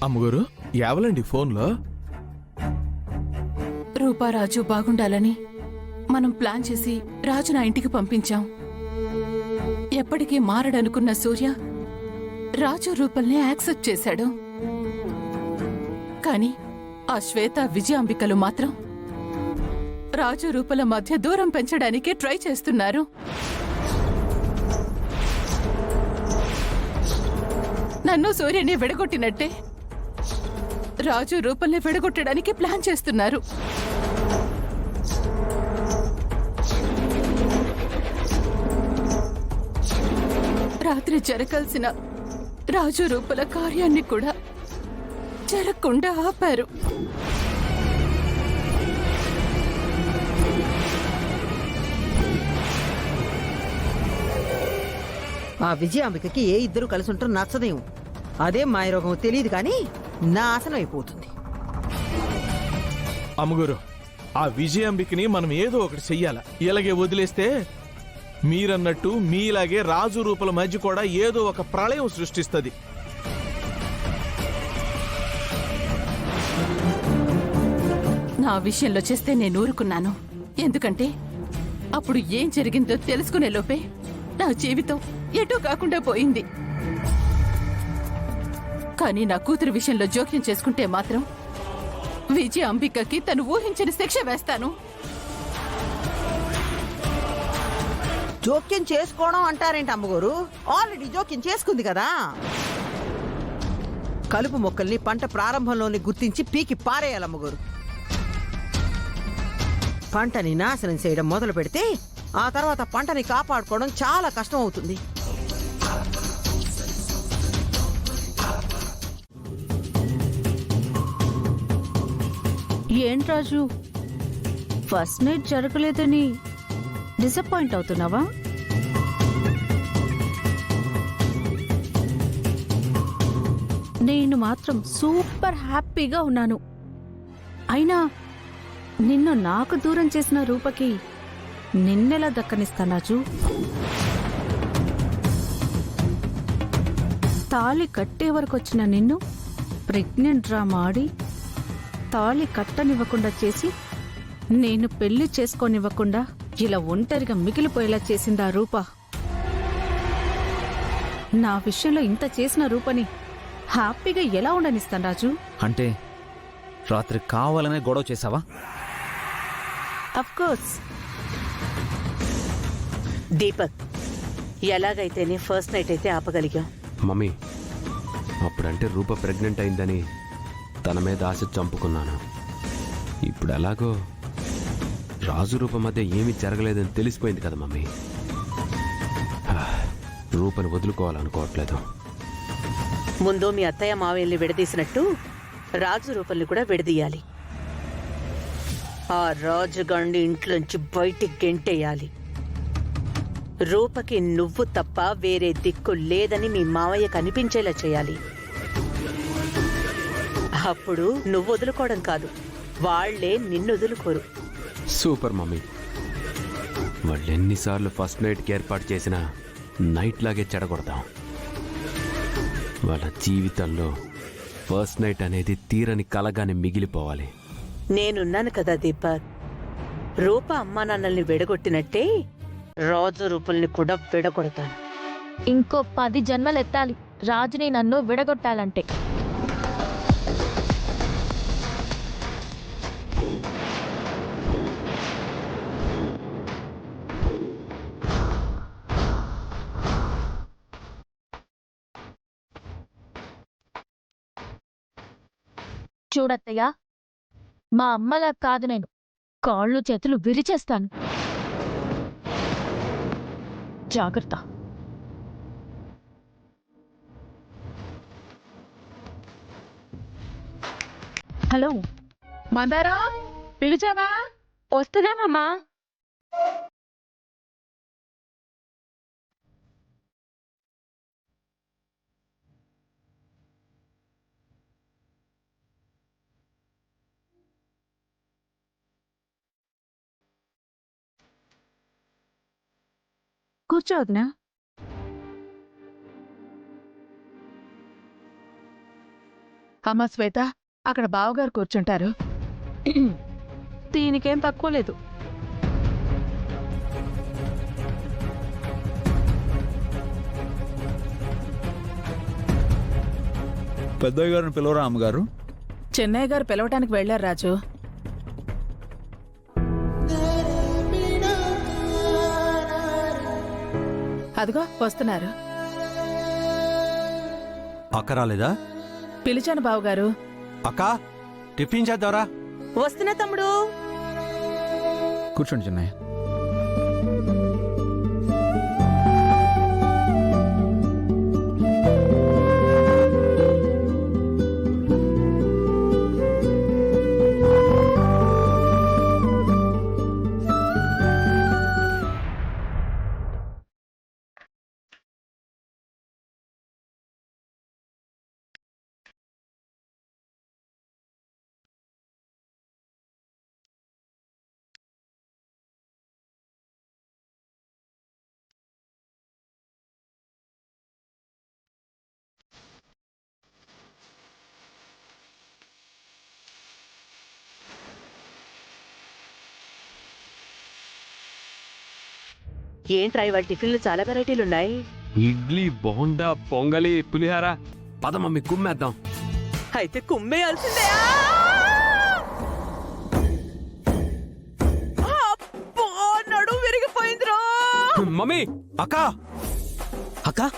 అమ్మగారు ఎవలండి ఫోన్లో? రూపారాజు బాగుండాలని మనం ప్లాన్ చేసి రాజు నా ఇంటికి పంపించాం. ఎప్పటికీ మారడనుకున్న సూర్య రాజు రూపల్ని యాక్సెప్ట్ చేశాడు. కాని ఆ శ్వేత విజయాంబికలు మాత్రం రాజు రూపల మధ్య దూరం పెంచడానికి ట్రై చేస్తున్నారు. నన్ను సూర్యని విడగొట్టినట్టే రాజు రూపల్ని విడగొట్టడానికి ప్లాన్ చేస్తున్నారు. రాత్రి జరగాల్సిన రాజు రూపల కార్యాన్ని కూడా జరగకుండా ఆపారు. ఆ విజయాంబికకి ఏ ఇద్దరు కలిసి ఉంటారో నచ్చదేమో. అదే మాయరోగం తెలియదు కానీ నాశనం అయిపోతుంది. అమ్మగారు ఆ విజయాంబికని మనం ఏదో ఒకటి చెయ్యాల. ఇలాగే వదిలేస్తే మీరన్నట్టు మీలాగే రాజు రూపల మధ్య కూడా ఏదో ఒక ప్రళయం సృష్టిస్తుంది. నా విషయంలో చేస్తే నేను ఊరుకున్నాను. ఎందుకంటే అప్పుడు ఏం జరిగిందో తెలుసుకునే లోపే నా జీవితం ఎటూ కాకుండా పోయింది. కానీ నా కూతురు విషయంలో జోక్యం చేసుకుంటే మాత్రం విజయ అంబికకి తను ఊహించని శిక్ష వేస్తాను. జోక్యం చేసుకోవడం అంటారేంటి అమ్మగారు? ఆల్రెడీ జోక్యం చేసుకుంది కదా. కలుపు మొక్కల్ని పంట ప్రారంభంలోనే గుర్తించి పీకి పారేయాలి అమ్మగారు. పంటని నాశనం చేయడం మొదలు పెడితే ఆ తర్వాత పంటని కాపాడుకోవడం చాలా కష్టం అవుతుంది. ఏంటి రాజు, ఫస్ట్ నైట్ జరగలేదని డిసప్పాయింట్ అవుతున్నావా? నేను మాత్రం సూపర్ హ్యాపీగా ఉన్నాను. అయినా నిన్ను నాకు దూరం చేసిన రూపకి నిన్నెలా దక్కనిస్తాను రాజు? తాళి కట్టే వరకు వచ్చిన నిన్ను ప్రెగ్నెంట్ డ్రామా ఆడి తాళి కట్టనివ్వకుండా చేసి నేను పెళ్లి చేసుకోనివ్వకుండా ఇలా ఒంటరిగా మిగిలిపోయేలా చేసిందా రూప? నా విషయంలో ఇంత చేసిన రూపని హ్యాపీగా ఎలా ఉండనిస్తాను రాజు? అంటే రాత్రి కావాలనే గొడవ చేసావా? అఫ్కోర్స్. దీపక్, ఎలాగైతేనే ఫస్ట్ నైట్ అయితే ఆపగలిగాం. మమ్మీ, అప్పుడంటే రూప ప్రెగ్నెంట్ అయిందని తన మీద ఆశ చంపుకున్నాను. ఇప్పుడు ఎలాగో రాజు రూప మధ్య ఏమీ జరగలేదని తెలిసిపోయింది కదా మమ్మీ. రూపని వదులుకోవాలనుకోవట్లేదు. ముందు మీ అత్తయ్య మావయ్యల్ని విడదీసినట్టు రాజు రూపల్ని కూడా విడదీయాలి. ఆ రాజుగాండి ఇంట్లోంచి బయటికి గెంటేయాలి. రూపకి నువ్వు తప్ప వేరే దిక్కు లేదని మీ మావయ్య కనిపించేలా చేయాలి. అప్పుడు నువ్వు వదులుకోవడం కాదు, వాళ్లే నిన్ను వదులుకోరు. Super mummy. వాళ్ళు ఎన్నిసార్లు ఫస్ట్ నైట్కి ఏర్పాటు చేసినా నైట్ లాగే చెడగొడతాం. వాళ్ళ జీవితంలో ఫస్ట్ నైట్ అనేది తీరని కలగానే మిగిలిపోవాలి. నేనున్నాను కదా దీపక్. రూప అమ్మా నాన్నల్ని విడగొట్టినట్టే రాజు రూపల్ని కూడా విడగొడతాను. ఇంకో 10 జన్మలెత్తాలి రాజుని నన్ను విడగొట్టాలంటే. చూడత్తయ్యా, మా అమ్మలా కాదు, నేను కాళ్ళు చేతులు విరిచేస్తాను. జాగ్రత్త. హలో మందారా, పిలిచావా? వస్తుందామమ్మా? కూర్చో వదినా. అమ్మా శ్వేత, అక్కడ బావగారు కూర్చుంటారు. దీనికేం తక్కువ లేదు. పెద్దయ్య గారిని పిలవరా అమ్మగారు? చెన్నయ్య గారు పిలవటానికి వెళ్లారు రాజు. అదిగో వస్తున్నారు. అక్క రాలేదా? పిలిచాను బావగారు. అక్క టిఫిన్ చేద్దాంరా. వస్తున్నా తమ్ముడు. కూర్చోండి చిన్నయ్య. ఏంట్రా ఇవాళ టిఫిన్లు చాలా వెరైటీలున్నాయి. ఇడ్లీ, బోండా, పొంగలి, పులిహార. పద మమ్మీ కుమ్మేద్దాం. అయితే కుమ్మేయాల్సిందే. అబ్బో, నడుము విరిగిపోయిందిరా. మమ్మీ అక్క అక్క